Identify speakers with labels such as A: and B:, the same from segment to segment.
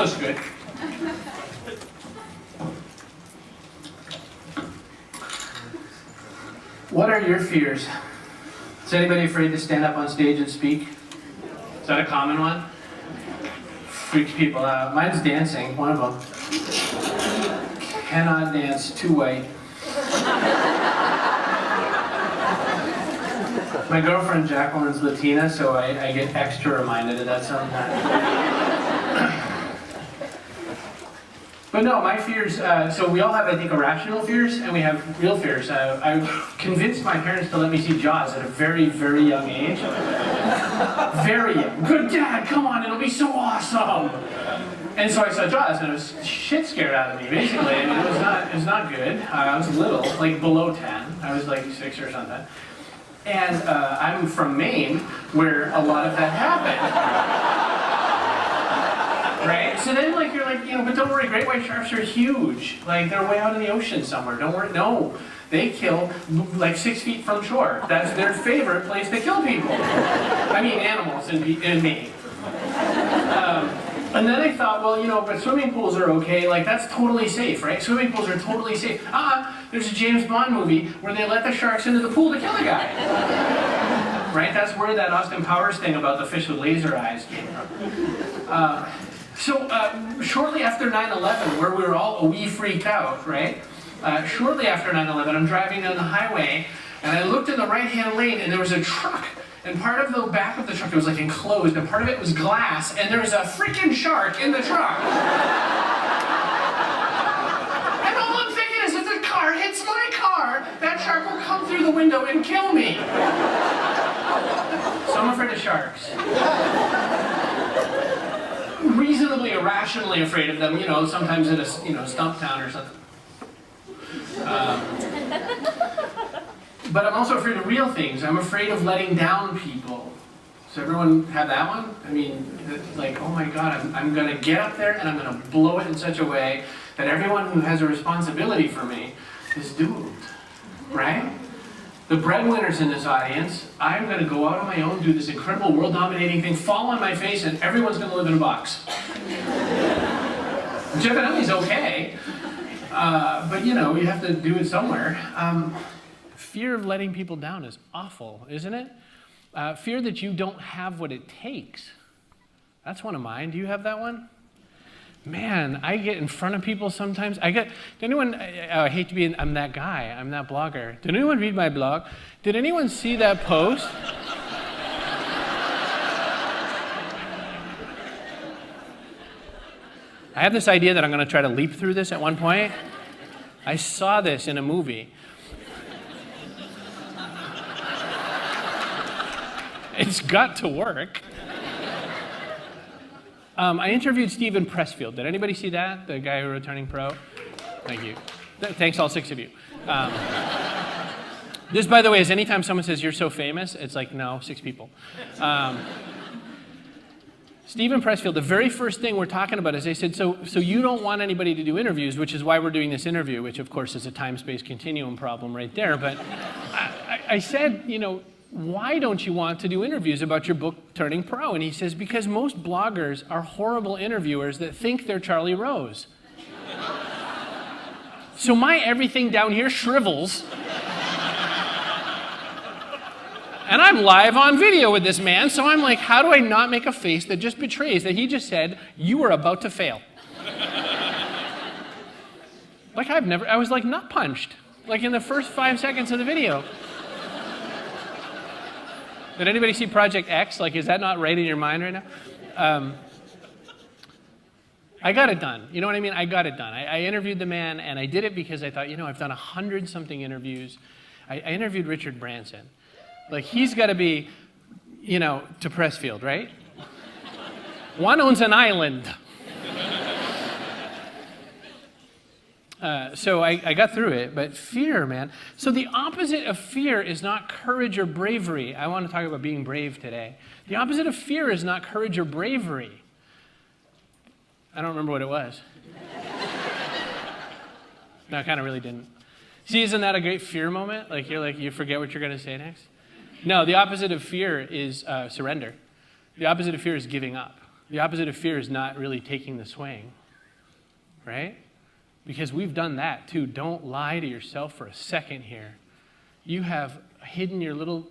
A: looks good. What are your fears? Is anybody afraid to stand up on stage and speak? Is that a common one? Freaks people out. Mine's dancing, one of them. Cannot dance, too white. My girlfriend Jacqueline's Latina, so I get extra reminded of that sometimes. But no, my fears, so we all have, I think, irrational fears, and we have real fears. I convinced my parents to let me see Jaws at a very, very young age. Very young. Good dad, come on, it'll be so awesome! And so I saw Jaws, and it was shit scared out of me, basically. I mean, it was not good. I was little, like below 10. I was like 6 or something. And I'm from Maine, where a lot of that happened. Right? So then, like, you're like, you know, but don't worry, great white sharks are huge. Like, they're way out in the ocean somewhere. Don't worry. No. They kill, like, 6 feet from shore. That's their favorite place to kill people. I mean, animals and me. And then I thought, well, you know, but swimming pools are okay. Like, that's totally safe, right? Swimming pools are totally safe. There's a James Bond movie where they let the sharks into the pool to kill a guy. Right? That's where that Austin Powers thing about the fish with laser eyes came from. So shortly after 9/11, where we were all a wee freaked out, right? Shortly after 9/11, I'm driving down the highway, and I looked in the right-hand lane, and there was a truck. And part of the back of the truck, it was like enclosed, and part of it was glass, and there was a freaking shark in the truck. And all I'm thinking is, if the car hits my car, that shark will come through the window and kill me. So I'm afraid of sharks. Reasonably, irrationally afraid of them, you know, sometimes in a, you know, stump town or something. But I'm also afraid of real things. I'm afraid of letting down people. Does everyone have that one? I mean, like, oh my God, I'm going to get up there and I'm going to blow it in such a way that everyone who has a responsibility for me is doomed, right? The breadwinners in this audience, I'm going to go out on my own, do this incredible world-dominating thing, fall on my face, and everyone's going to live in a box. Which evidently is okay, but you know, you have to do it somewhere. Fear of letting people down is awful, isn't it? Fear that you don't have what it takes. That's one of mine. Do you have that one? Man, I get in front of people sometimes. Did anyone, I hate to be, I'm that guy, I'm that blogger. Did anyone read my blog? Did anyone see that post? I have this idea that I'm going to try to leap through this at one point. I saw this in a movie. It's got to work. I interviewed Steven Pressfield. Did anybody see that? The guy who wrote Turning Pro? Thank you. Thanks, all 6 of you. This, by the way, is anytime someone says, you're so famous, it's like, no, 6 people. Steven Pressfield, the very first thing we're talking about is they said, so you don't want anybody to do interviews, which is why we're doing this interview, which of course is a time-space continuum problem right there. But I said, you know, why don't you want to do interviews about your book, Turning Pro? And he says, because most bloggers are horrible interviewers that think they're Charlie Rose. So my everything down here shrivels. And I'm live on video with this man, so I'm like, how do I not make a face that just betrays that he just said, you are about to fail? Like I was like nut punched, like in the first 5 seconds of the video. Did anybody see Project X? Like, is that not right in your mind right now? I got it done. You know what I mean? I got it done. I interviewed the man, and I did it because I thought, you know, I've done 100-something interviews. I interviewed Richard Branson. Like, he's got to be, you know, to Pressfield, right? One owns an island. So I got through it, but fear, man. So the opposite of fear is not courage or bravery. I want to talk about being brave today. The opposite of fear is not courage or bravery. I don't remember what it was. No, I kind of really didn't. See, isn't that a great fear moment? Like you forget what you're going to say next? No, the opposite of fear is surrender. The opposite of fear is giving up. The opposite of fear is not really taking the swing, right? Because we've done that too. Don't lie to yourself for a second here. You have hidden your little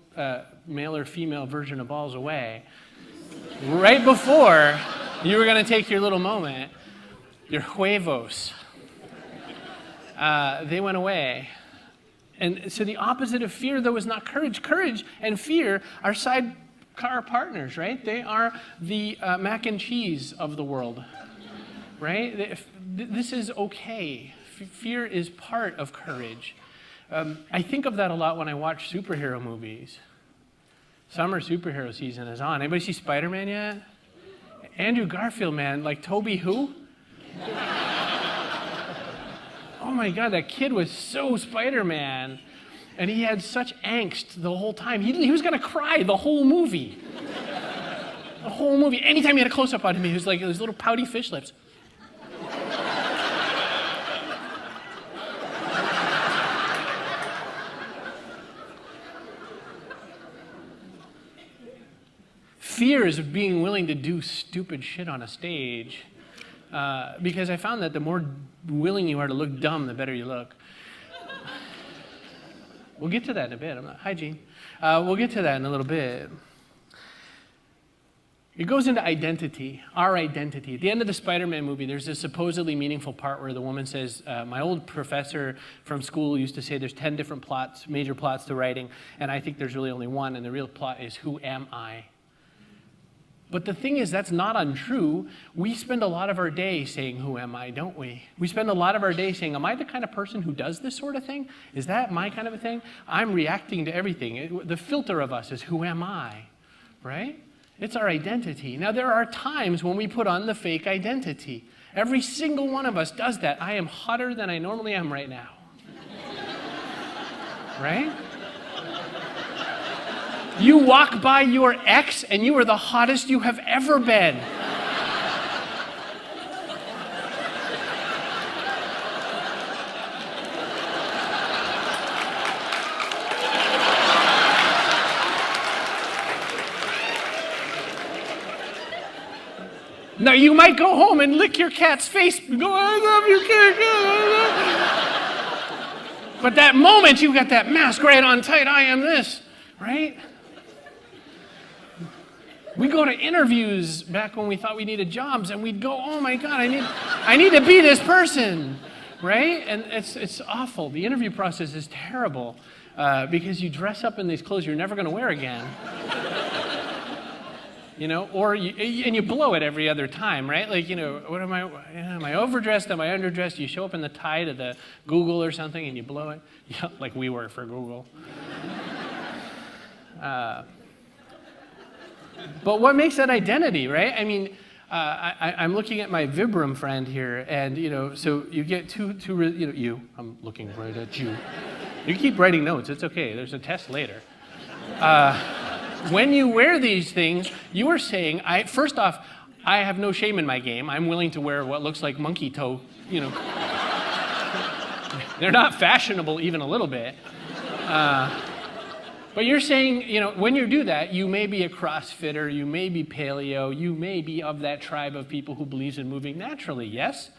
A: male or female version of balls away right before you were going to take your little moment. Your huevos. They went away. And so the opposite of fear, though, is not courage. Courage and fear are sidecar partners, right? They are the mac and cheese of the world, right? This is okay. Fear is part of courage. I think of that a lot when I watch superhero movies. Summer superhero season is on. Anybody see Spider-Man yet? Andrew Garfield, man, like Toby who? Oh my God, that kid was so Spider-Man. And he had such angst the whole time. He was going to cry the whole movie. The whole movie. Anytime he had a close-up on him, he was like those little pouty fish lips. Fear is being willing to do stupid shit on a stage. Because I found that the more willing you are to look dumb, the better you look. We'll get to that in a bit. Hi, Gene. We'll get to that in a little bit. It goes into identity, our identity. At the end of the Spider-Man movie, there's this supposedly meaningful part where the woman says, my old professor from school used to say there's 10 different plots, major plots to writing, and I think there's really only one, and the real plot is, who am I? But the thing is, that's not untrue. We spend a lot of our day saying, who am I, don't we? We spend a lot of our day saying, am I the kind of person who does this sort of thing? Is that my kind of a thing? I'm reacting to everything. The filter of us is, who am I, right? It's our identity. Now, there are times when we put on the fake identity. Every single one of us does that. I am hotter than I normally am right now. Right? You walk by your ex and you are the hottest you have ever been. Now you might go home and lick your cat's face and go, I love your cat. But that moment you got that mask right on tight, I am this, right? We go to interviews back when we thought we needed jobs, and we'd go, oh my God, I need to be this person, right? And it's awful. The interview process is terrible because you dress up in these clothes you're never going to wear again. You know, or you blow it every other time, right? Like, you know, what am I overdressed? Am I underdressed? You show up in the tie to the Google or something and you blow it. Yeah, like we work for Google. But what makes that identity, right? I mean, I'm looking at my Vibram friend here, and, you know, so you get I'm looking right at you. You keep writing notes, it's okay, there's a test later. When you wear these things, you are saying, first off, I have no shame in my game. I'm willing to wear what looks like monkey toe, you know. They're not fashionable even a little bit. But you're saying, you know, when you do that, you may be a CrossFitter, you may be paleo, you may be of that tribe of people who believes in moving naturally, yes?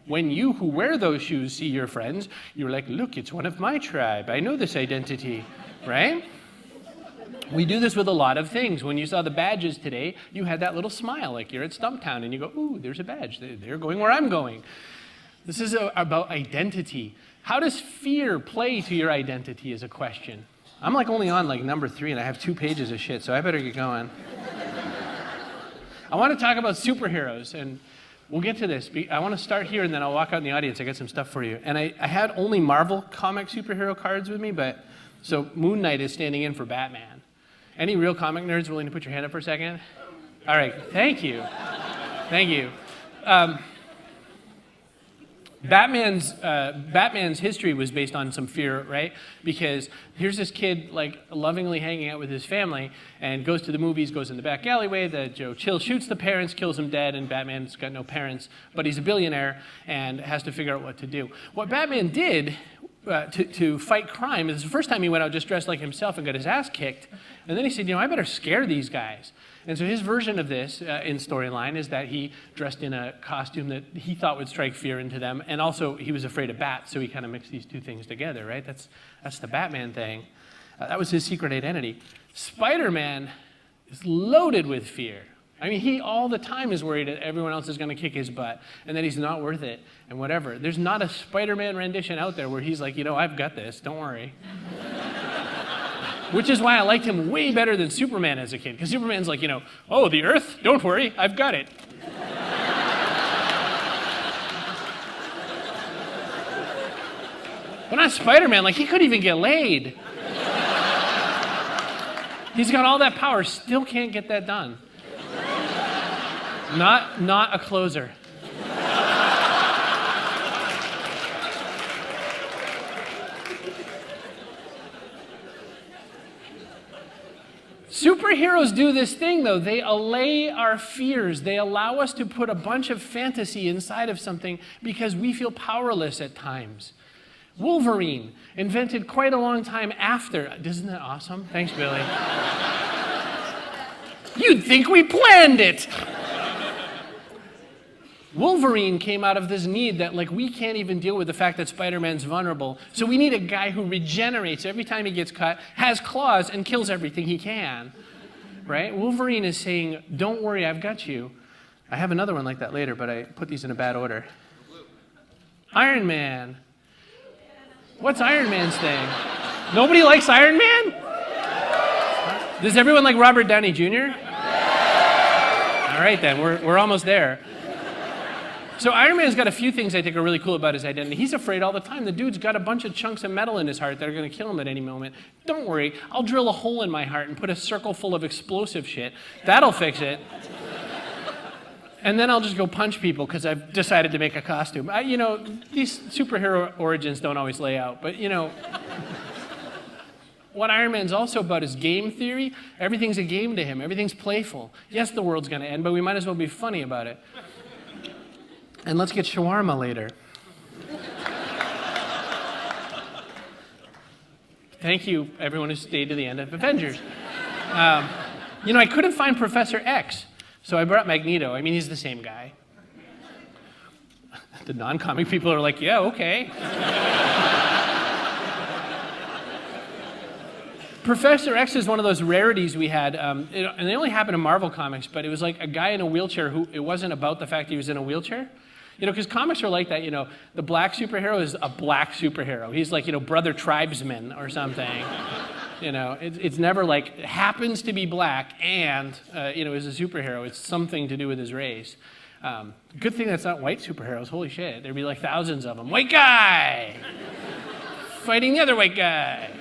A: When you who wear those shoes see your friends, you're like, look, it's one of my tribe. I know this identity, right? We do this with a lot of things. When you saw the badges today, you had that little smile like you're at Stumptown, and you go, ooh, there's a badge. They're going where I'm going. This is about identity. How does fear play to your identity is a question. I'm like only on like number 3 and I have 2 pages of shit, so I better get going. I want to talk about superheroes, and we'll get to this. I want to start here and then I'll walk out in the audience. I got some stuff for you. And I had only Marvel comic superhero cards with me, but so Moon Knight is standing in for Batman. Any real comic nerds willing to put your hand up for a second? All right, thank you. Thank you. Batman's history was based on some fear, right? Because here's this kid like lovingly hanging out with his family and goes to the movies, goes in the back alleyway, the Joe Chill shoots the parents, kills them dead, and Batman's got no parents, but he's a billionaire and has to figure out what to do. What Batman did to fight crime. It's the first time he went out just dressed like himself and got his ass kicked. And then he said, I better scare these guys. And so his version of this in storyline is that he dressed in a costume that he thought would strike fear into them. And also he was afraid of bats, so he kind of mixed these two things together, right? That's the Batman thing. That was his secret identity. Spider-Man is loaded with fear. I mean, he all the time is worried that everyone else is going to kick his butt and that he's not worth it and whatever. There's not a Spider-Man rendition out there where he's like, I've got this, don't worry. Which is why I liked him way better than Superman as a kid. Because Superman's like, oh, the Earth? Don't worry, I've got it. But not Spider-Man, like he couldn't even get laid. He's got all that power, still can't get that done. Not a closer. Superheroes do this thing, though. They allay our fears. They allow us to put a bunch of fantasy inside of something because we feel powerless at times. Wolverine, invented quite a long time after. Isn't that awesome? Thanks, Billy. You'd think we planned it. Wolverine came out of this need that, we can't even deal with the fact that Spider-Man's vulnerable. So we need a guy who regenerates every time he gets cut, has claws, and kills everything he can. Right? Wolverine is saying, don't worry, I've got you. I have another one like that later, but I put these in a bad order. Iron Man. What's Iron Man's thing? Nobody likes Iron Man? Does everyone like Robert Downey Jr.? All right, then. We're almost there. So Iron Man's got a few things I think are really cool about his identity. He's afraid all the time. The dude's got a bunch of chunks of metal in his heart that are going to kill him at any moment. Don't worry, I'll drill a hole in my heart and put a circle full of explosive shit. That'll fix it. And then I'll just go punch people because I've decided to make a costume. These superhero origins don't always lay out, but what Iron Man's also about is game theory. Everything's a game to him. Everything's playful. Yes, the world's going to end, but we might as well be funny about it. And let's get shawarma later. Thank you, everyone who stayed to the end of Avengers. I couldn't find Professor X, so I brought Magneto. I mean, he's the same guy. The non-comic people are like, yeah, okay. Professor X is one of those rarities we had, and they only happen in Marvel Comics, but it was like a guy in a wheelchair who, it wasn't about the fact he was in a wheelchair. Because comics are like that, the black superhero is a black superhero. He's like, brother tribesman or something. It's never like, happens to be black and, is a superhero. It's something to do with his race. Good thing that's not white superheroes. Holy shit, there'd be like thousands of them. White guy! Fighting the other white guy.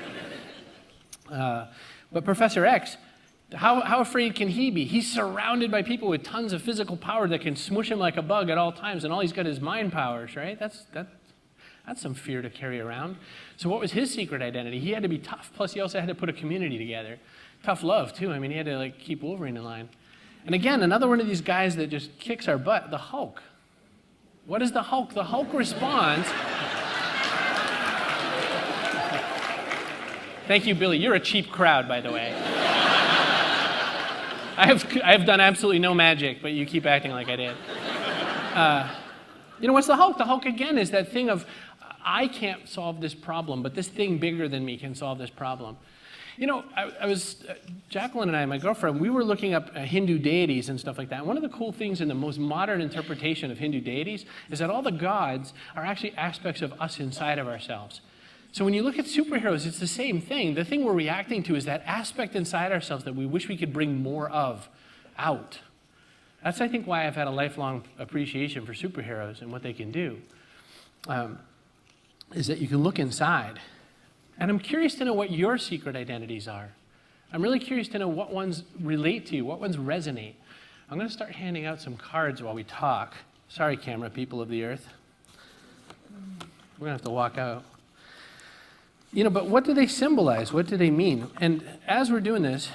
A: But Professor X, how afraid can he be? He's surrounded by people with tons of physical power that can smush him like a bug at all times, and all he's got is mind powers, right? That's some fear to carry around. So what was his secret identity? He had to be tough, plus he also had to put a community together. Tough love, too. I mean, he had to keep Wolverine in line. And again, another one of these guys that just kicks our butt, the Hulk. What is the Hulk? The Hulk responds... Thank you, Billy. You're a cheap crowd, by the way. I have done absolutely no magic, but you keep acting like I did. What's the Hulk? The Hulk, again, is that thing of, I can't solve this problem, but this thing bigger than me can solve this problem. Jacqueline and I, my girlfriend, we were looking up Hindu deities and stuff like that. And one of the cool things in the most modern interpretation of Hindu deities is that all the gods are actually aspects of us inside of ourselves. So when you look at superheroes, it's the same thing. The thing we're reacting to is that aspect inside ourselves that we wish we could bring more of out. That's, I think, why I've had a lifelong appreciation for superheroes and what they can do, is that you can look inside. And I'm curious to know what your secret identities are. I'm really curious to know what ones relate to you, what ones resonate. I'm going to start handing out some cards while we talk. Sorry, camera people of the earth. We're going to have to walk out. But what do they symbolize? What do they mean? And as we're doing this,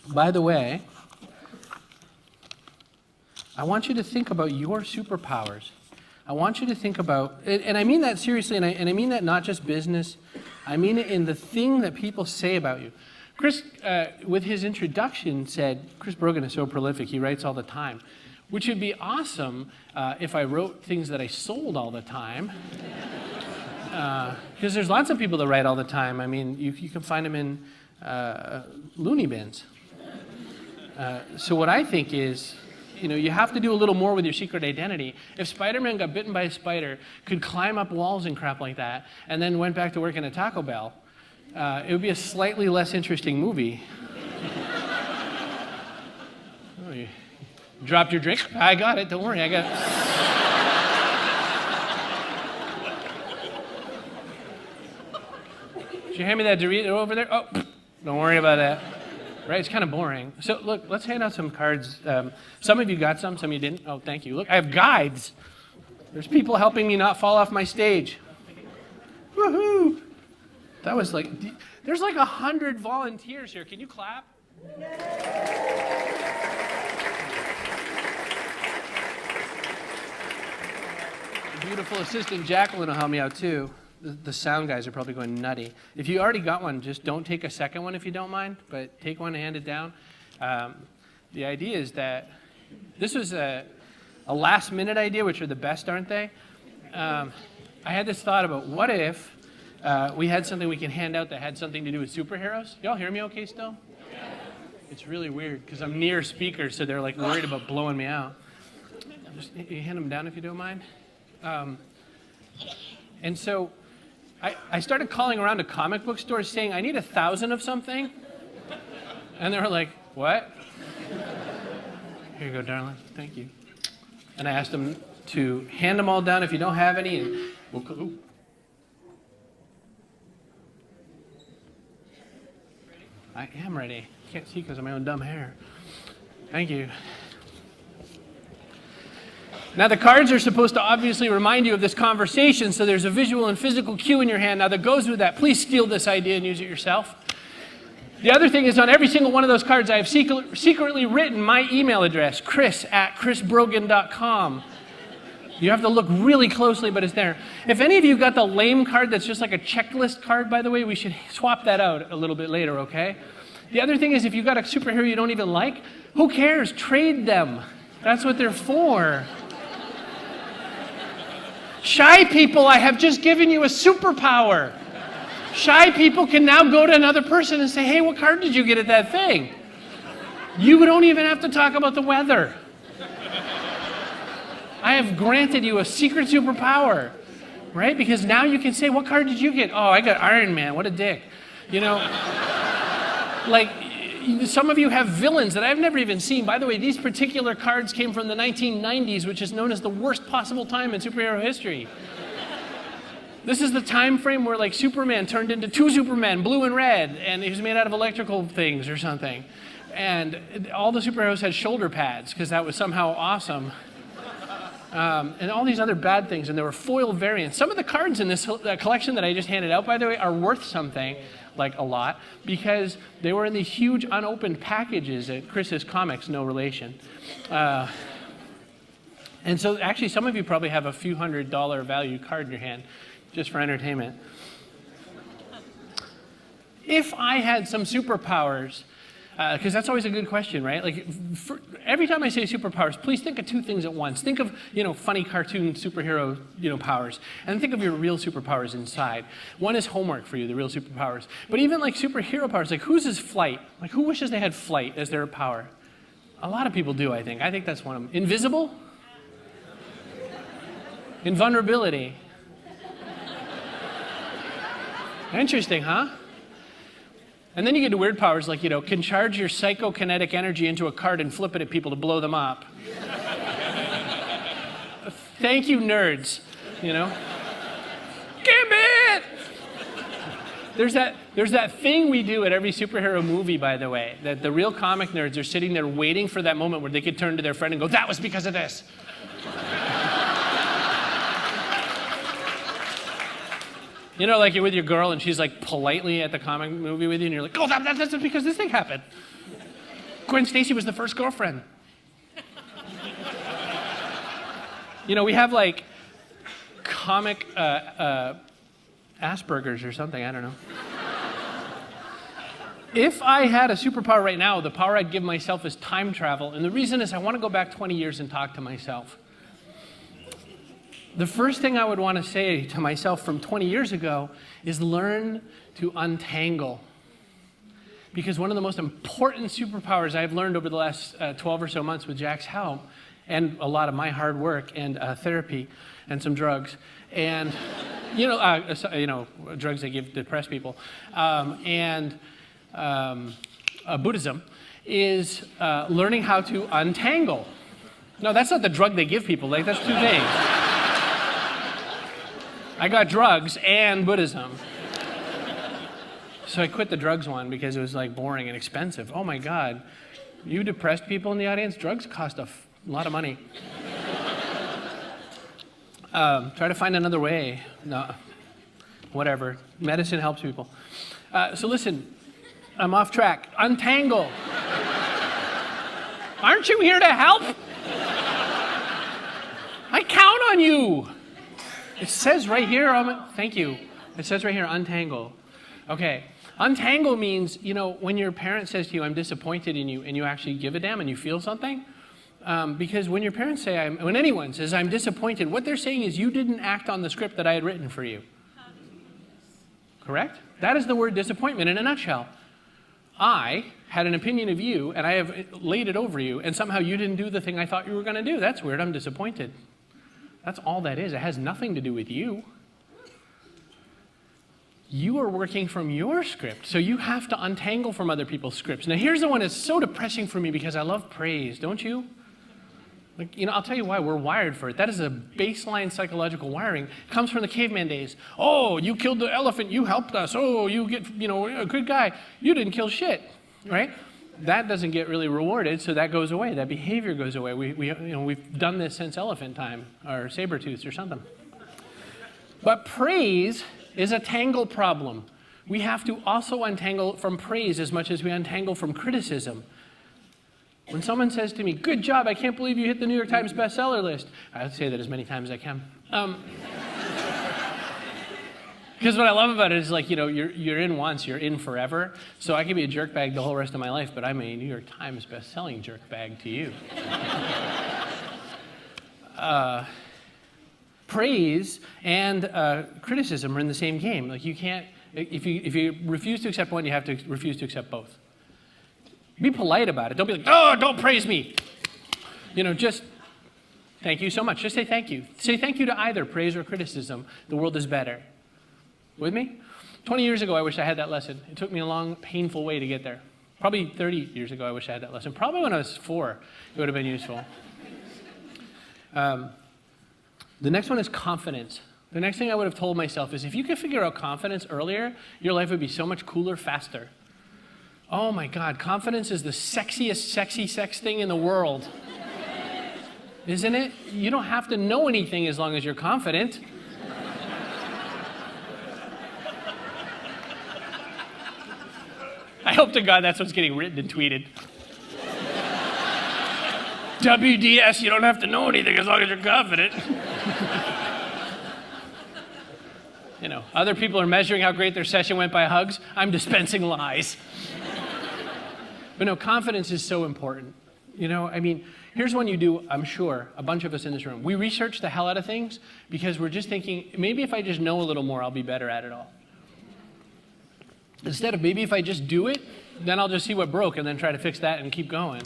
A: by the way, I want you to think about your superpowers. I want you to think about, and I mean that seriously, and I mean that not just business, I mean it in the thing that people say about you. Chris, with his introduction, said, Chris Brogan is so prolific, he writes all the time, which would be awesome if I wrote things that I sold all the time. Because there's lots of people that write all the time. I mean, you can find them in loony bins. So what I think is, you have to do a little more with your secret identity. If Spider-Man got bitten by a spider, could climb up walls and crap like that, and then went back to work in a Taco Bell, it would be a slightly less interesting movie. Oh, you dropped your drink? I got it, don't worry, I got it. Did you hand me that Dorito over there? Oh, don't worry about that. Right, it's kind of boring. So look, let's hand out some cards. Some of you got some of you didn't. Oh, thank you. Look, I have guides. There's people helping me not fall off my stage. Woohoo! That was like, there's like 100 volunteers here. Can you clap? Beautiful assistant Jacqueline will help me out too. The sound guys are probably going nutty. If you already got one, just don't take a second one if you don't mind, but take one and hand it down. The idea is that this was a last-minute idea, which are the best, aren't they? I had this thought about what if we had something we can hand out that had something to do with superheroes. Y'all hear me okay still? Yeah. It's really weird because I'm near speakers, so they're like worried about blowing me out. Just hand them down if you don't mind. And so I started calling around to comic book stores saying, I need 1,000 of something. And they were like, what? Here you go, darling. Thank you. And I asked them to hand them all down if you don't have any. And ooh. I am ready. Can't see because of my own dumb hair. Thank you. Now the cards are supposed to obviously remind you of this conversation, so there's a visual and physical cue in your hand. Now that goes with that, please steal this idea and use it yourself. The other thing is on every single one of those cards I have secretly written my email address, chris@chrisbrogan.com. You have to look really closely, but it's there. If any of you got the lame card that's just like a checklist card, by the way, we should swap that out a little bit later, okay? The other thing is if you got a superhero you don't even like, who cares? Trade them. That's what they're for. Shy people, I have just given you a superpower. Shy people can now go to another person and say, hey, what card did you get at that thing? You don't even have to talk about the weather. I have granted you a secret superpower, right? Because now you can say, what card did you get? Oh, I got Iron Man, what a dick. Like, some of you have villains that I've never even seen. By the way, these particular cards came from the 1990s, which is known as the worst possible time in superhero history. This is the time frame where like Superman turned into two Supermen, blue and red, and he was made out of electrical things or something. And all the superheroes had shoulder pads because that was somehow awesome. And all these other bad things, and there were foil variants. Some of the cards in this collection that I just handed out, by the way, are worth something, like a lot, because they were in these huge unopened packages at Chris's Comics, no relation. And so actually some of you probably have a few $100 value card in your hand, just for entertainment. If I had some superpowers, because that's always a good question, right? Like, every time I say superpowers, please think of two things at once. Think of, funny cartoon superhero, powers, and think of your real superpowers inside. One is homework for you, the real superpowers. But even like superhero powers, like whose is flight? Like who wishes they had flight as their power? A lot of people do, I think. I think that's one of them. Invisible? Invulnerability. Interesting, huh? And then you get to weird powers like, can charge your psychokinetic energy into a card and flip it at people to blow them up. Thank you, nerds, Gambit! There's that thing we do at every superhero movie, by the way, that the real comic nerds are sitting there waiting for that moment where they could turn to their friend and go, that was because of this. Like you're with your girl and she's like politely at the comic movie with you and you're like, oh, that's because this thing happened. Gwen Stacy was the first girlfriend. We have like comic Asperger's or something, I don't know. If I had a superpower right now, the power I'd give myself is time travel. And the reason is I want to go back 20 years and talk to myself. The first thing I would want to say to myself from 20 years ago is learn to untangle. Because one of the most important superpowers I've learned over the last 12 or so months with Jack's help, and a lot of my hard work and therapy and some drugs, and drugs they give depressed people, and Buddhism, is learning how to untangle. No, that's not the drug they give people. Like, that's two things. I got drugs and Buddhism. So I quit the drugs one because it was like boring and expensive. Oh my God, you depressed people in the audience, drugs cost a lot of money. Try to find another way. No, whatever. Medicine helps people. So listen, I'm off track. Untangle. Aren't you here to help? I count on you. It says right here, thank you. It says right here, untangle. Okay. Untangle means, when your parent says to you, I'm disappointed in you, and you actually give a damn and you feel something. Because when your parents say, when anyone says, I'm disappointed, what they're saying is you didn't act on the script that I had written for you. Correct? That is the word disappointment in a nutshell. I had an opinion of you, and I have laid it over you, and somehow you didn't do the thing I thought you were going to do. That's weird. I'm disappointed. That's all that is. It has nothing to do with you. You are working from your script, so you have to untangle from other people's scripts. Now, here's the one that's so depressing for me because I love praise, don't you? I'll tell you why. We're wired for it. That is a baseline psychological wiring. It comes from the caveman days. Oh, you killed the elephant. You helped us. Oh, you get, a good guy. You didn't kill shit, right? That doesn't get really rewarded, so that goes away. That behavior goes away. We've done this since elephant time, or saber-toothed or something. But praise is a tangle problem. We have to also untangle from praise as much as we untangle from criticism. When someone says to me, good job, I can't believe you hit the New York Times bestseller list, I would say that as many times as I can. Because what I love about it is you're in once, you're in forever. So I could be a jerkbag the whole rest of my life, but I'm a New York Times bestselling jerkbag to you. Praise and criticism are in the same game. You can't, if you refuse to accept one, you have to refuse to accept both. Be polite about it. Don't be like, oh, don't praise me. Just thank you so much. Just say thank you. Say thank you to either praise or criticism. The world is better. With me? 20 years ago, I wish I had that lesson. It took me a long, painful way to get there. Probably 30 years ago, I wish I had that lesson. Probably when I was 4, it would have been useful. The next one is confidence. The next thing I would have told myself is if you could figure out confidence earlier, your life would be so much cooler faster. Oh my God, confidence is the sexiest sexy sex thing in the world. Isn't it? You don't have to know anything as long as you're confident. I hope to God that's what's getting written and tweeted. WDS, you don't have to know anything as long as you're confident. Other people are measuring how great their session went by hugs. I'm dispensing lies. But no, confidence is so important. Here's one you do, I'm sure, a bunch of us in this room. We research the hell out of things because we're just thinking, maybe if I just know a little more, I'll be better at it all. Instead of maybe if I just do it, then I'll just see what broke and then try to fix that and keep going.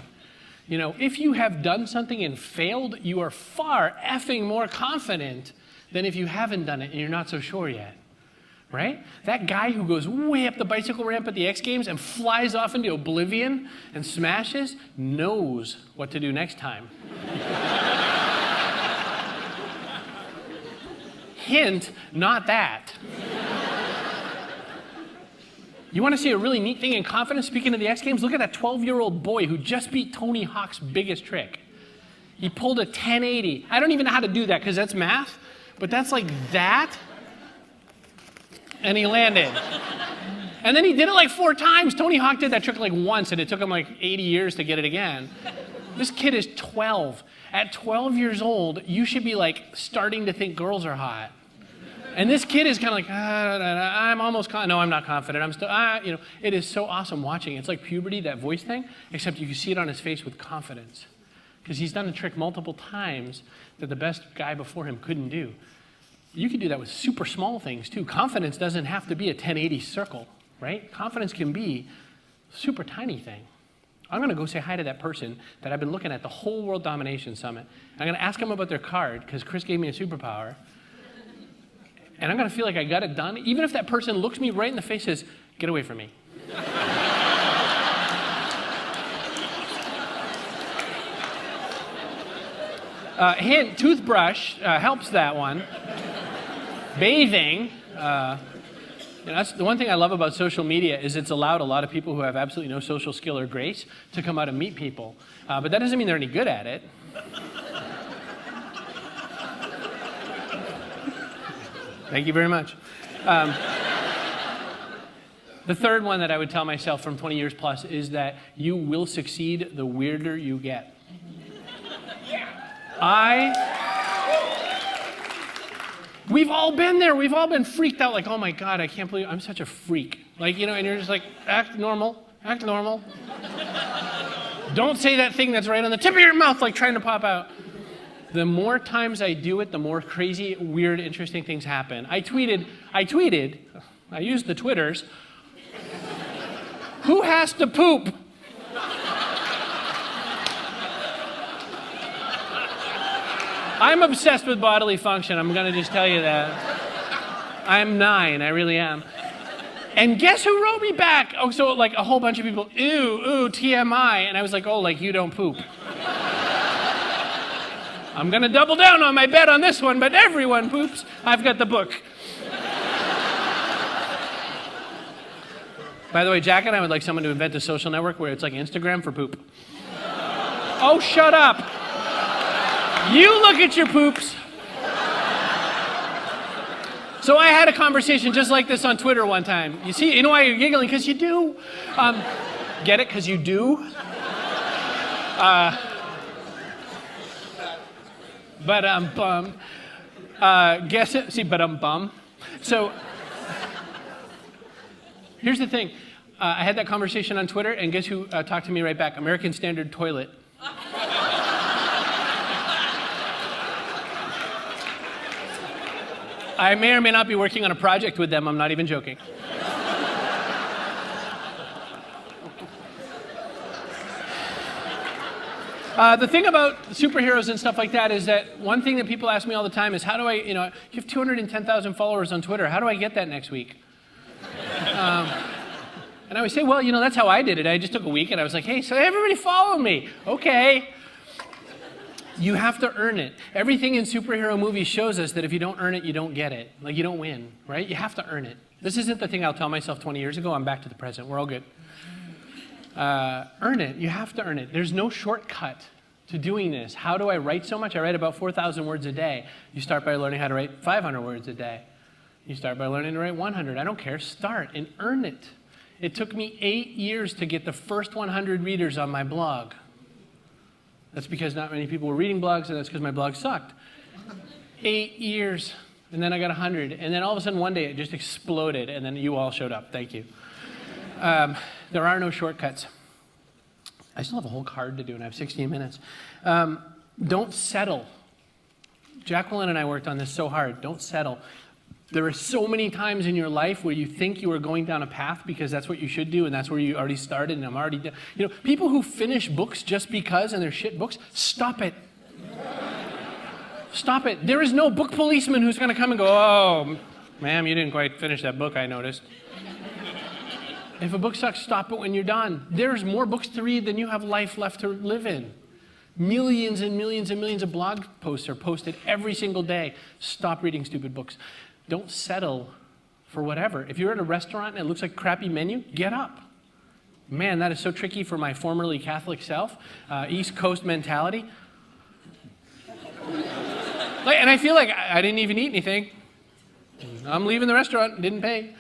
A: If you have done something and failed, you are far effing more confident than if you haven't done it and you're not so sure yet. Right? That guy who goes way up the bicycle ramp at the X Games and flies off into oblivion and smashes knows what to do next time. Hint, not that. You want to see a really neat thing in confidence? Speaking of the X Games, look at that 12-year-old boy who just beat Tony Hawk's biggest trick. He pulled a 1080. I don't even know how to do that because that's math, but that's like that. And he landed. And then he did it like 4 times. Tony Hawk did that trick like once, and it took him like 80 years to get it again. This kid is 12. At 12 years old, you should be like starting to think girls are hot. And this kid is kind of like, I'm almost, no, I'm not confident. I'm still, it is so awesome watching. It's like puberty, that voice thing, except you can see it on his face with confidence. Because he's done the trick multiple times that the best guy before him couldn't do. You can do that with super small things too. Confidence doesn't have to be a 1080 circle, right? Confidence can be a super tiny thing. I'm going to go say hi to that person that I've been looking at the whole World Domination Summit. I'm going to ask them about their card because Chris gave me a superpower. And I'm going to feel like I got it done, even if that person looks me right in the face and says, get away from me. Hint, toothbrush helps that one. Bathing. That's the one thing I love about social media is it's allowed a lot of people who have absolutely no social skill or grace to come out and meet people. But that doesn't mean they're any good at it. Thank you very much. The third one that I would tell myself from 20 years plus is that you will succeed the weirder you get. We've all been there. We've all been freaked out like, oh my God, I can't believe I'm such a freak. Like, and you're just like, act normal, act normal. Don't say that thing that's right on the tip of your mouth like trying to pop out. The more times I do it, the more crazy, weird, interesting things happen. I tweeted, I used the Twitters, who has to poop? I'm obsessed with bodily function, I'm gonna just tell you that. I'm 9, I really am. And guess who wrote me back? Oh, so like a whole bunch of people, ooh, TMI. And I was like, oh, like you don't poop. I'm gonna double down on my bet on this one, but everyone poops. I've got the book. By the way, Jack and I would like someone to invent a social network where it's like Instagram for poop. Oh, shut up. You look at your poops. So I had a conversation just like this on Twitter one time. You know why you're giggling? Because you do. Get it? Because you do? Guess it? See, bum. So here's the thing. I had that conversation on Twitter, and guess who talked to me right back? American Standard Toilet. I may or may not be working on a project with them. I'm not even joking. The thing about superheroes and stuff like that is that one thing that people ask me all the time is how do I, you have 210,000 followers on Twitter. How do I get that next week? And I would say, well, that's how I did it. I just took a week and I was like, hey, so everybody follow me. Okay. You have to earn it. Everything in superhero movies shows us that if you don't earn it, you don't get it. Like, you don't win, right? You have to earn it. This isn't the thing I'll tell myself 20 years ago. I'm back to the present. We're all good. Earn it. You have to earn it. There's no shortcut to doing this. How do I write so much? I write about 4,000 words a day. You start by learning how to write 500 words a day. You start by learning to write 100. I don't care. Start and earn it. It took me 8 years to get the first 100 readers on my blog. That's because not many people were reading blogs, and that's because my blog sucked. 8 years, and then I got 100, and then all of a sudden one day it just exploded, and then you all showed up. Thank you. There are no shortcuts. I still have a whole card to do, and I have 16 minutes. Don't settle. Jacqueline and I worked on this so hard. Don't settle. There are so many times in your life where you think you are going down a path because that's what you should do and that's where you already started and I'm already done. People who finish books just because and they're shit books, stop it. Stop it. There is no book policeman who's going to come and go, oh, ma'am, you didn't quite finish that book, I noticed. If a book sucks, stop it when you're done. There's more books to read than you have life left to live in. Millions and millions and millions of blog posts are posted every single day. Stop reading stupid books. Don't settle for whatever. If you're at a restaurant and it looks like a crappy menu, get up. Man, that is so tricky for my formerly Catholic self. East Coast mentality. And I feel like I didn't even eat anything. I'm leaving the restaurant, didn't pay.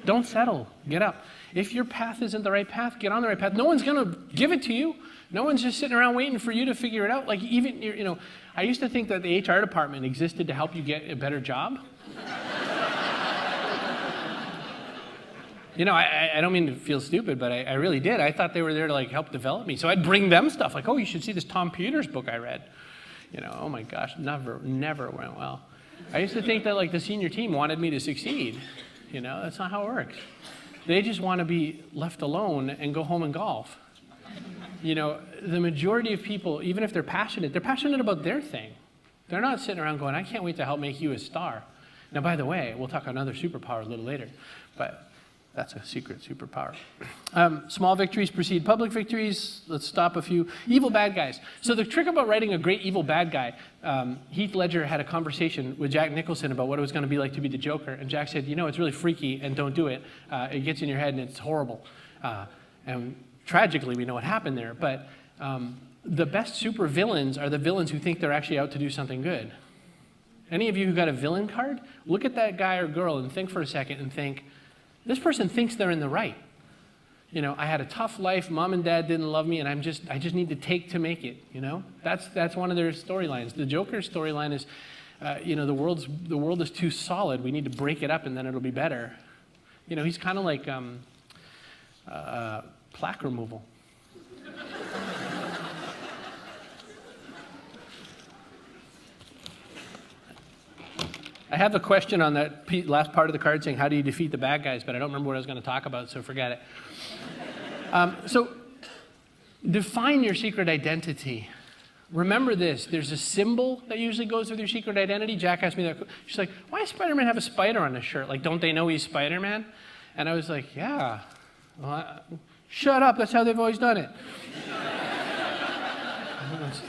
A: Don't settle, get up. If your path isn't the right path, get on the right path. No one's gonna give it to you. No one's just sitting around waiting for you to figure it out. Like even, you know, I used to think that the HR department existed to help you get a better job. You know, I don't mean to feel stupid, but I really did. I thought they were there to like help develop me. So I'd bring them stuff like, oh, you should see this Tom Peters book I read. You know, oh my gosh, never went well. I used to think that like the senior team wanted me to succeed. You know, that's not how it works. They just want to be left alone and go home and golf. You know, the majority of people, even if they're passionate about their thing. They're not sitting around going, I can't wait to help make you a star. Now, by the way, we'll talk another superpower a little later, but that's a secret superpower. Small victories precede public victories. Let's stop a few. Evil bad guys. So the trick about writing a great evil bad guy, Heath Ledger had a conversation with Jack Nicholson about what it was going to be like to be the Joker. And Jack said, you know, it's really freaky and don't do it. It gets in your head and it's horrible. And tragically, we know what happened there. But the best super villains are the villains who think they're actually out to do something good. Any of you who got a villain card, look at that guy or girl and think for a second and think, this person thinks they're in the right. You know, I had a tough life, mom and dad didn't love me, and I just need to take to make it, you know? That's one of their storylines. The Joker's storyline is, you know, the world is too solid, we need to break it up and then it'll be better. You know, he's kind of like plaque removal. I have a question on that last part of the card saying, how do you defeat the bad guys? But I don't remember what I was going to talk about, so forget it. So define your secret identity. Remember this. There's a symbol that usually goes with your secret identity. Jack asked me that. She's like, why does Spider-Man have a spider on his shirt? Like, don't they know he's Spider-Man? And I was like, yeah. Well, shut up. That's how they've always done it.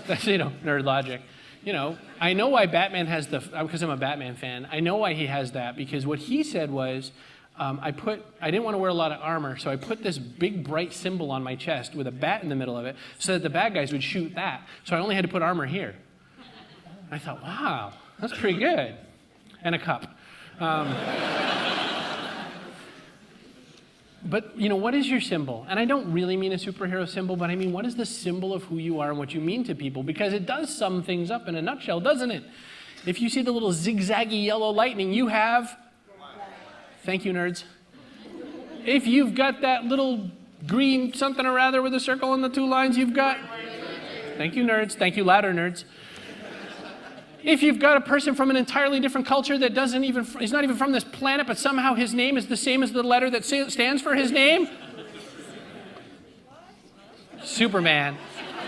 A: That's, you know, nerd logic. You know, I know why Batman has because I'm a Batman fan, I know why he has that, because what he said was, I didn't want to wear a lot of armor, so I put this big bright symbol on my chest with a bat in the middle of it so that the bad guys would shoot that. So I only had to put armor here. I thought, wow, that's pretty good. And a cup. But, you know, what is your symbol? And I don't really mean a superhero symbol, but I mean, what is the symbol of who you are and what you mean to people? Because it does sum things up in a nutshell, doesn't it? If you see the little zigzaggy yellow lightning, you have... Thank you, nerds. If you've got that little green something or other with a circle and the two lines, you've got... Thank you, nerds. Thank you, louder nerds. If you've got a person from an entirely different culture that is not even from this planet, but somehow his name is the same as the letter that stands for his name. Superman.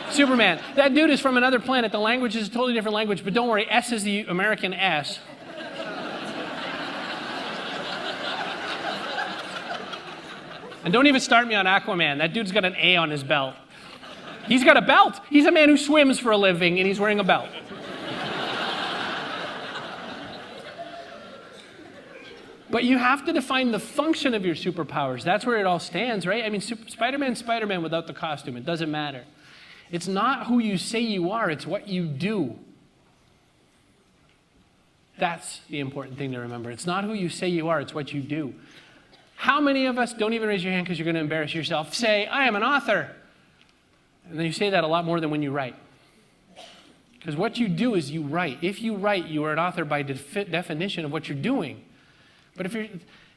A: Superman. That dude is from another planet. The language is a totally different language, but don't worry, S is the American S. And don't even start me on Aquaman. That dude's got an A on his belt. He's got a belt. He's a man who swims for a living, and he's wearing a belt. But you have to define the function of your superpowers. That's where it all stands, right? I mean, Spider-Man's Spider-Man without the costume. It doesn't matter. It's not who you say you are. It's what you do. That's the important thing to remember. It's not who you say you are. It's what you do. How many of us, don't even raise your hand because you're going to embarrass yourself, say, I am an author? And then you say that a lot more than when you write. Because what you do is you write. If you write, you are an author by definition of what you're doing. But if you're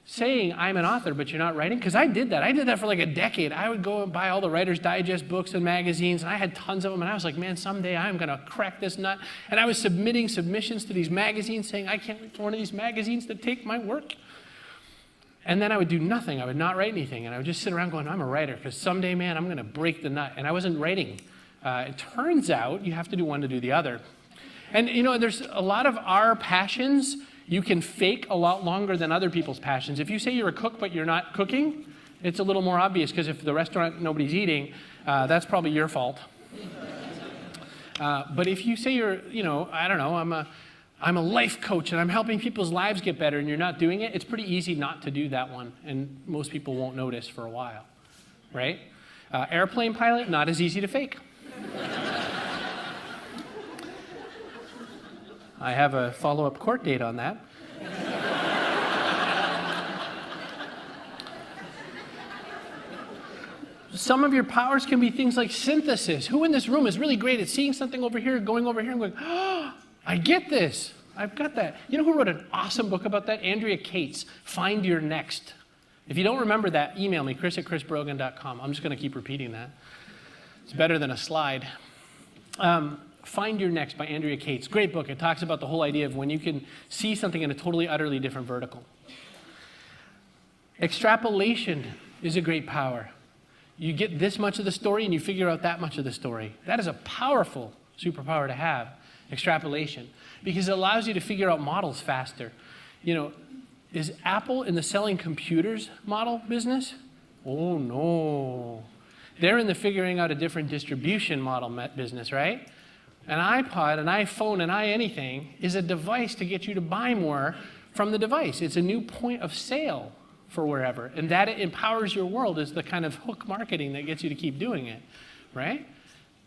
A: saying, I'm an author, but you're not writing, because I did that for like a decade. I would go and buy all the Writer's Digest books and magazines, and I had tons of them, and I was like, man, someday I'm going to crack this nut. And I was submitting submissions to these magazines saying, I can't wait for one of these magazines to take my work. And then I would do nothing. I would not write anything, and I would just sit around going, I'm a writer, because someday, man, I'm going to break the nut. And I wasn't writing. It turns out you have to do one to do the other. And, you know, there's a lot of our passions you can fake a lot longer than other people's passions. If you say you're a cook but you're not cooking, it's a little more obvious, because if the restaurant nobody's eating, that's probably your fault. But if you say you're, you know, I don't know, I'm a life coach and I'm helping people's lives get better, and you're not doing it, it's pretty easy not to do that one, and most people won't notice for a while, right? Airplane pilot, not as easy to fake. I have a follow-up court date on that. Some of your powers can be things like synthesis. Who in this room is really great at seeing something over here, going over here, and going, oh, I get this. I've got that. You know who wrote an awesome book about that? Andrea Cates, Find Your Next. If you don't remember that, email me, chris@chrisbrogan.com. I'm just going to keep repeating that. It's better than a slide. Find Your Next by Andrea Cates. Great book. It talks about the whole idea of when you can see something in a totally, utterly different vertical. Extrapolation is a great power. You get this much of the story and you figure out that much of the story. That is a powerful superpower to have, extrapolation, because it allows you to figure out models faster. You know, is Apple in the selling computers model business? Oh, no. They're in the figuring out a different distribution model business, right? An iPod, an iPhone, an anything is a device to get you to buy more from the device. It's a new point of sale for wherever. And that it empowers your world is the kind of hook marketing that gets you to keep doing it, right?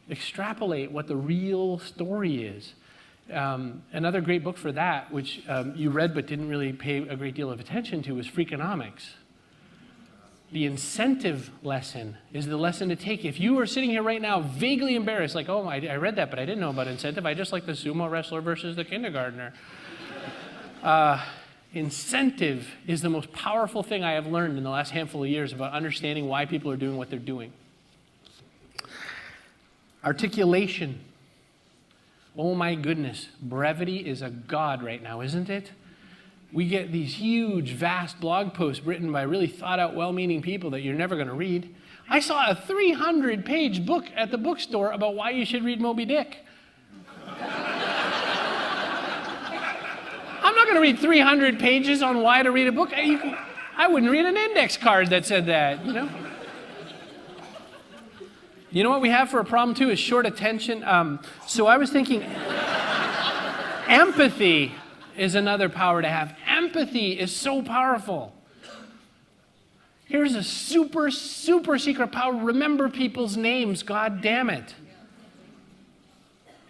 A: Extrapolate what the real story is. Another great book for that, which you read but didn't really pay a great deal of attention to, is Freakonomics. The incentive lesson is the lesson to take. If you are sitting here right now vaguely embarrassed, like, oh, I read that, but I didn't know about incentive. I just like the sumo wrestler versus the kindergartner. Incentive is the most powerful thing I have learned in the last handful of years about understanding why people are doing what they're doing. Articulation. Oh my goodness, brevity is a god right now, isn't it? We get these huge, vast blog posts written by really thought-out, well-meaning people that you're never going to read. I saw a 300-page book at the bookstore about why you should read Moby Dick. I'm not going to read 300 pages on why to read a book. I wouldn't read an index card that said that, you know? You know what we have for a problem, too, is short attention. So I was thinking empathy is another power to have. Empathy is so powerful. Here's a super, super secret power. Remember people's names, God damn it.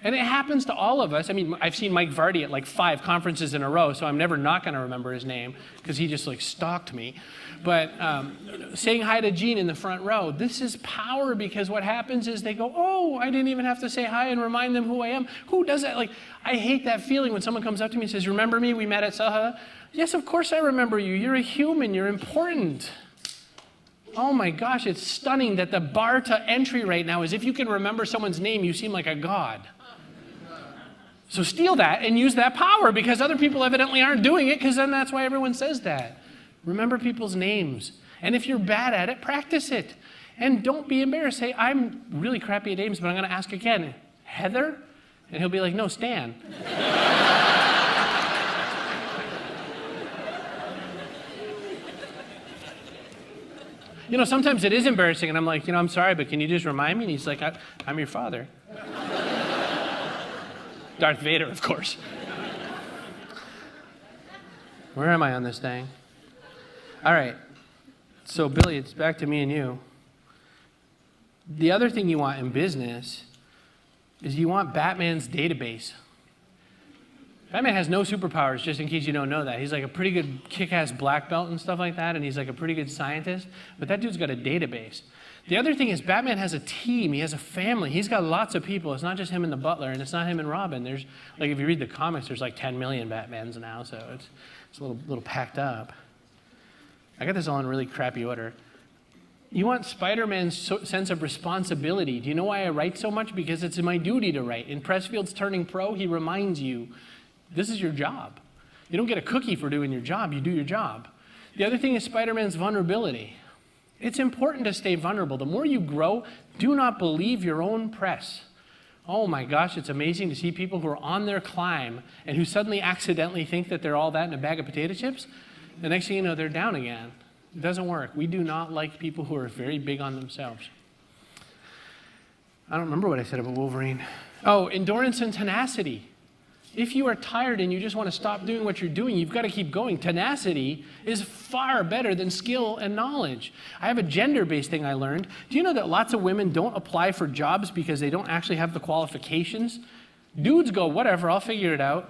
A: And it happens to all of us. I mean, I've seen Mike Vardy at like 5 conferences in a row, so I'm never not going to remember his name because he just like stalked me. But saying hi to Gene in the front row, this is power, because what happens is they go, oh, I didn't even have to say hi and remind them who I am. Who does that? Like, I hate that feeling when someone comes up to me and says, remember me? We met at Saha. Yes, of course I remember you. You're a human. You're important. Oh my gosh, it's stunning that the bar to entry right now is if you can remember someone's name, you seem like a god. So steal that and use that power, because other people evidently aren't doing it, because then that's why everyone says that. Remember people's names. And if you're bad at it, practice it. And don't be embarrassed. Say, I'm really crappy at names, but I'm going to ask again. Heather? And he'll be like, no, Stan. You know, sometimes it is embarrassing, and I'm like, you know, I'm sorry, but can you just remind me? And he's like, I'm your father. Darth Vader, of course. Where am I on this thing? All right. So, Billy, it's back to me and you. The other thing you want in business is you want Batman's database. Batman has no superpowers, just in case you don't know that. He's like a pretty good kick-ass black belt and stuff like that, and he's like a pretty good scientist, but that dude's got a database. The other thing is Batman has a team. He has a family. He's got lots of people. It's not just him and the Butler, and it's not him and Robin. There's, like, if you read the comics, there's like 10 million Batmans now, so it's a little packed up. I got this all in really crappy order. You want Spider-Man's sense of responsibility. Do you know why I write so much? Because it's my duty to write. In Pressfield's Turning Pro, he reminds you, this is your job. You don't get a cookie for doing your job. You do your job. The other thing is Spider-Man's vulnerability. It's important to stay vulnerable. The more you grow, do not believe your own press. Oh my gosh, it's amazing to see people who are on their climb and who suddenly accidentally think that they're all that in a bag of potato chips. The next thing you know, they're down again. It doesn't work. We do not like people who are very big on themselves. I don't remember what I said about Wolverine. Oh, endurance and tenacity. If you are tired and you just want to stop doing what you're doing, you've got to keep going. Tenacity is far better than skill and knowledge. I have a gender-based thing I learned. Do you know that lots of women don't apply for jobs because they don't actually have the qualifications? Dudes go, whatever, I'll figure it out.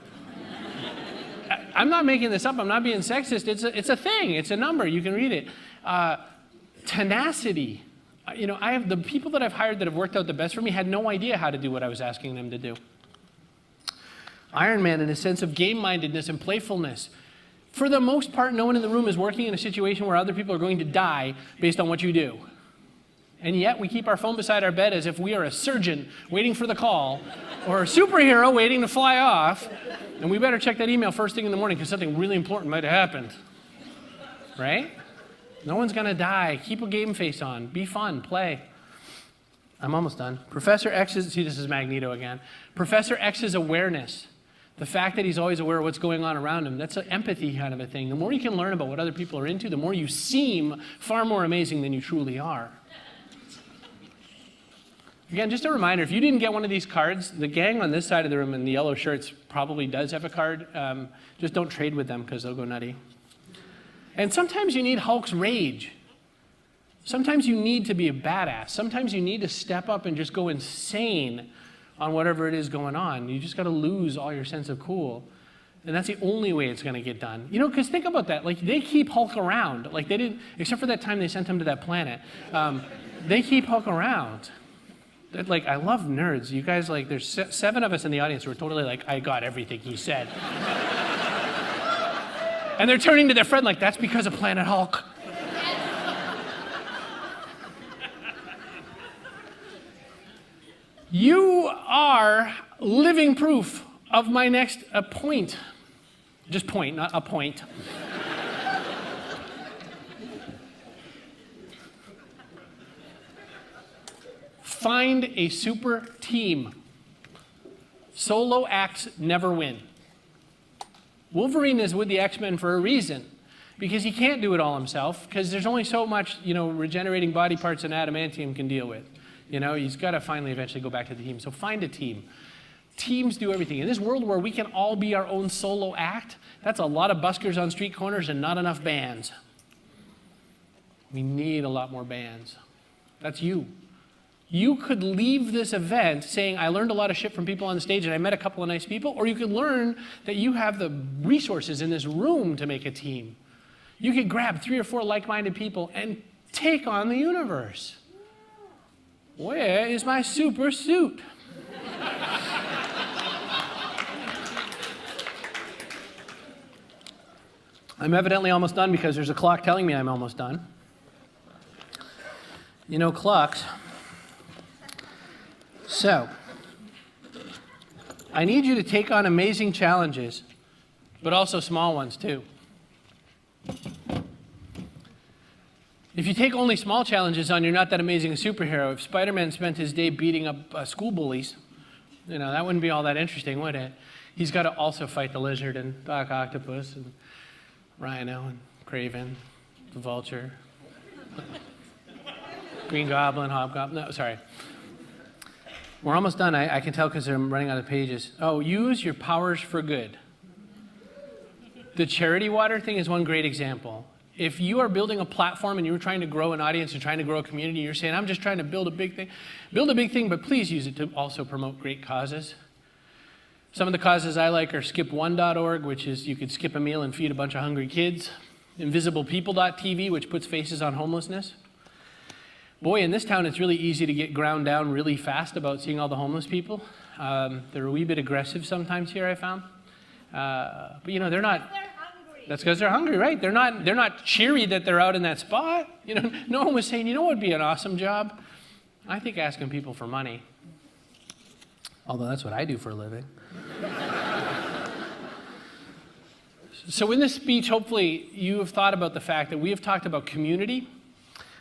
A: I'm not making this up. I'm not being sexist. It's a thing. It's a number. You can read it. Tenacity. I have the people that I've hired that have worked out the best for me had no idea how to do what I was asking them to do. Iron Man in a sense of game-mindedness and playfulness. For the most part, no one in the room is working in a situation where other people are going to die based on what you do. And yet we keep our phone beside our bed as if we are a surgeon waiting for the call or a superhero waiting to fly off. And we better check that email first thing in the morning because something really important might have happened. Right? No one's going to die. Keep a game face on. Be fun. Play. I'm almost done. Professor X's, see, this is Magneto again. Professor X's awareness. The fact that he's always aware of what's going on around him, that's an empathy kind of a thing. The more you can learn about what other people are into, the more you seem far more amazing than you truly are. Again, just a reminder, if you didn't get one of these cards, the gang on this side of the room in the yellow shirts probably does have a card. Just don't trade with them because they'll go nutty. And sometimes you need Hulk's rage. Sometimes you need to be a badass. Sometimes you need to step up and just go insane on whatever it is going on. You just got to lose all your sense of cool. And that's the only way it's going to get done. Because think about that. Like, they keep Hulk around. Like, they didn't, except for that time they sent him to that planet. They keep Hulk around. Like, I love nerds. You guys, like, there's 7 of us in the audience who are totally like, I got everything he said. And they're turning to their friend like, that's because of Planet Hulk. You are living proof of my next point. Just point, not a point. Find a super team. Solo acts never win. Wolverine is with the X-Men for a reason, because he can't do it all himself, because there's only so much, regenerating body parts and adamantium can deal with. He's got to finally eventually go back to the team. So find a team. Teams do everything. In this world where we can all be our own solo act, that's a lot of buskers on street corners and not enough bands. We need a lot more bands. That's you. You could leave this event saying, I learned a lot of shit from people on the stage and I met a couple of nice people, or you could learn that you have the resources in this room to make a team. You could grab 3 or 4 like-minded people and take on the universe. Where is my super suit? I'm evidently almost done because there's a clock telling me I'm almost done. Clocks. So, I need you to take on amazing challenges, but also small ones too. If you take only small challenges on, you're not that amazing a superhero. If Spider-Man spent his day beating up school bullies, that wouldn't be all that interesting, would it? He's got to also fight the Lizard and Doc Octopus and Rhino and Kraven, the Vulture, Green Goblin, Hobgoblin. No, sorry. We're almost done. I can tell because I'm running out of pages. Oh, use your powers for good. The charity water thing is one great example. If you are building a platform and you're trying to grow an audience and trying to grow a community, you're saying, I'm just trying to build a big thing, but please use it to also promote great causes. Some of the causes I like are skip1.org, which is you could skip a meal and feed a bunch of hungry kids. Invisiblepeople.tv, which puts faces on homelessness. Boy, in this town, it's really easy to get ground down really fast about seeing all the homeless people. They're a wee bit aggressive sometimes here, I found. But they're not. That's because they're hungry, right? They're not cheery that they're out in that spot. No one was saying, what would be an awesome job? I think asking people for money. Although that's what I do for a living. So in this speech, hopefully you have thought about the fact that we have talked about community.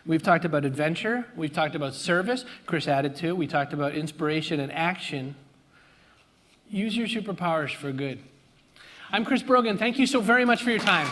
A: We've talked about adventure. We've talked about service. Chris added to. We talked about inspiration and action. Use your superpowers for good. I'm Chris Brogan. Thank you so very much for your time.